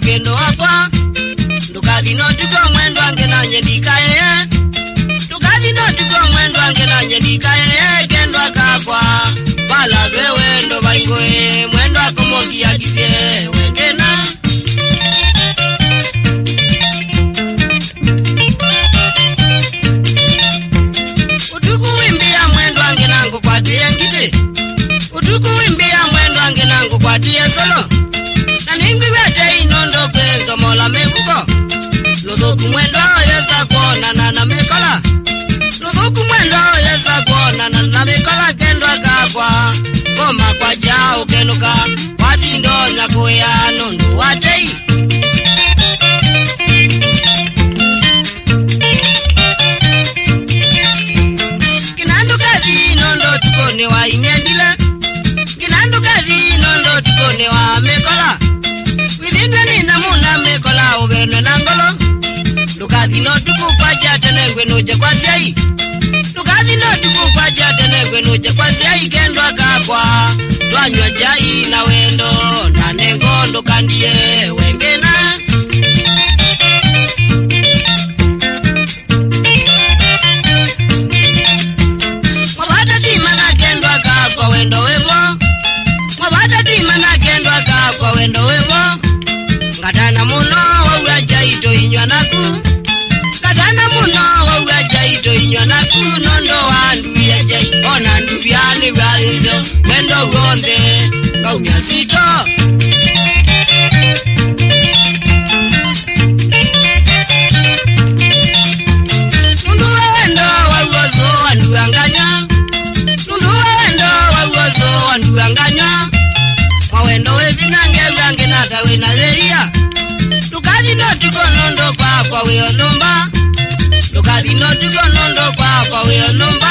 Kendo hapa Tukadi no tuko mwendo ange na nyedika Tukadi no tuko mwendo ange na nyedika Kendo akakwa Pala wewe ndo baingoe Mwendo akomogi agize Wengena Utuku wimbia mwendo ange nangu kwa tiye ngite Utuku wimbia mwendo ange nangu kwa tiye solo Inondo kwenzo mola mevuko Luduku mwendo yesa kuona na mekola Luduku mwendo yesa kuona na mekola Kendo akakwa Koma kwa jao kenuka Wati ndonya kuya nundu watei Kinandu kazi inondo tukone wa inendile Kinandu kazi inondo tukone wa mekola Nina muna mekola ubene nangolo Lukadi no tuku kwa jate nengwe nuje kwa siai Lukadi no tuku kwa jate nengwe nuje kwa siai Kendo akakwa Tuanywa jai na wendo Na nengondo kandie wengena Mwabata tima na kendo akakwa wendo wevo Mwabata tima na kendo akakwa wendo wevo Katana muno wawe jaito inywa naku Katana muno wawe jaito inywa naku Nondo wandu ya jai Ona ndubiani walizo Wendo uonde Kaumya sito Nundu wendo wawozo wandu anganya Nundu wendo wawozo wandu anganya Mawendo webinange wange nata wena leia Tukadi no tuko nondo kwa weo nomba Tukadi no tuko nondo kwa weo nomba